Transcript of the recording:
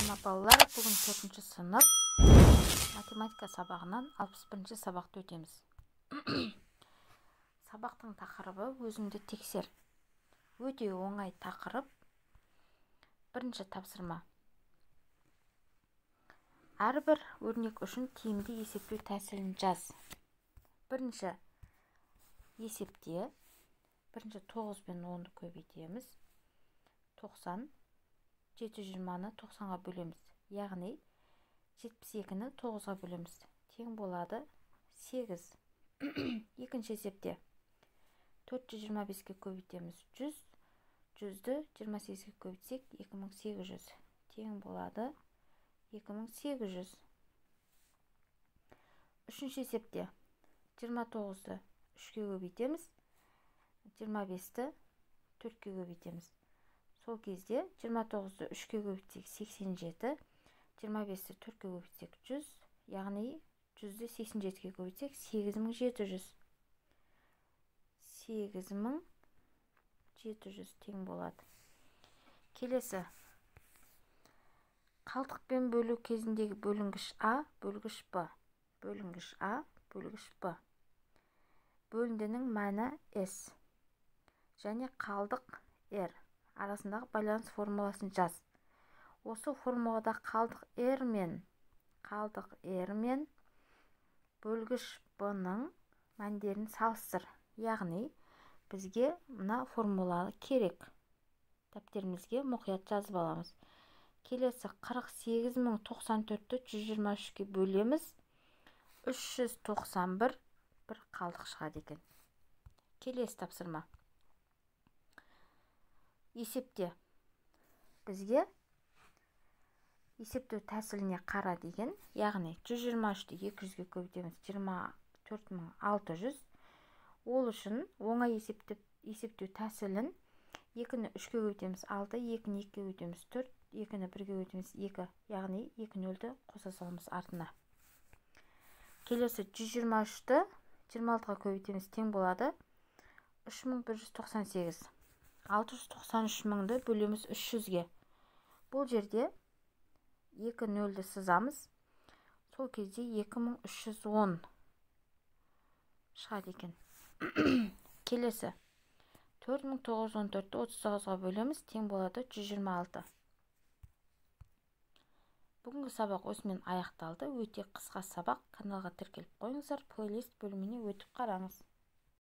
Саламат балалар, бүгін 4-ші сынып математика сабағынан 61-ші сабақты өтеміз. Сабақтың тақырыбы өзіңді тексер. Өте оңай тақырып. Бірінші тапсырма. Әрбір өрнек үшін тиімді есептеу тәсілін жаз. Бірінші есепте 9 пен 10-ды көбейтеміз. 90, 720-ны 90-ға бөлеміз. Яғни 72-ні 9-ға бөлеміз. Тең болады 8. Екінші есепте 425-ке көбейтеміз. 100, 100-ді 28-ге көбейтсек 2800. Тең болады 2800. Үшінші есепте 29-ді 3-ке көбейтеміз. 25-ті 4-ке көбейтеміз. Сол кезде 29-ды 3-ке көбейтсек 87, 25-ті 4-ке көбейтсек 100, яғни 100-ді 87-ке көбейтсек 8700. 8700 тең болады. Келесі. Қалдықпен бөлу кезіндегі бөлінгіш А, бөлгіш Б. Бөлінгіш А, бөлгіш Б. Бөліндінің мәні S. Және қалдық R. Арасындағы байланыс формуласын жаз. Осы формулада қалдық R мен бөлгіш B-ның мәндерін салыстыр. Яғни, бізге мына формуланы керек. Дәптерімізге мұқият жазып аламыз. Келесі 48094-ті 123-ке бөлеміз. 391 бір қалдық шығады екен. Келесі тапсырма. Есепте бізге есептеу тәсіліне қара деген, яғни 123-ті 200-ге көбейтеміз 24600. Ол үшін оңай есептеу тәсілін 2-ні 3-ке көбейтеміз 6, 2-ні 2-ке көбейтеміз 4, 2-ні 1-ге көбейтеміз 2, яғни 2-нөлді қоса саламыз артына. Келесі 123-ті 26-ға көбейтеміз, тең болады 3198. 693 бөлеміз 300-ге. Бұл жерде 2 нөлді сызамыз. Сол кезде 2310 шығады екен. Келесі 4914-ті 39-ға бөлеміз, тең болады 126. Бүгінгі сабақ осымен аяқталды. Өте қысқа сабақ. Каналға тіркеліп қойыңыздар. Плейлист бөліміне өтіп қараңыз.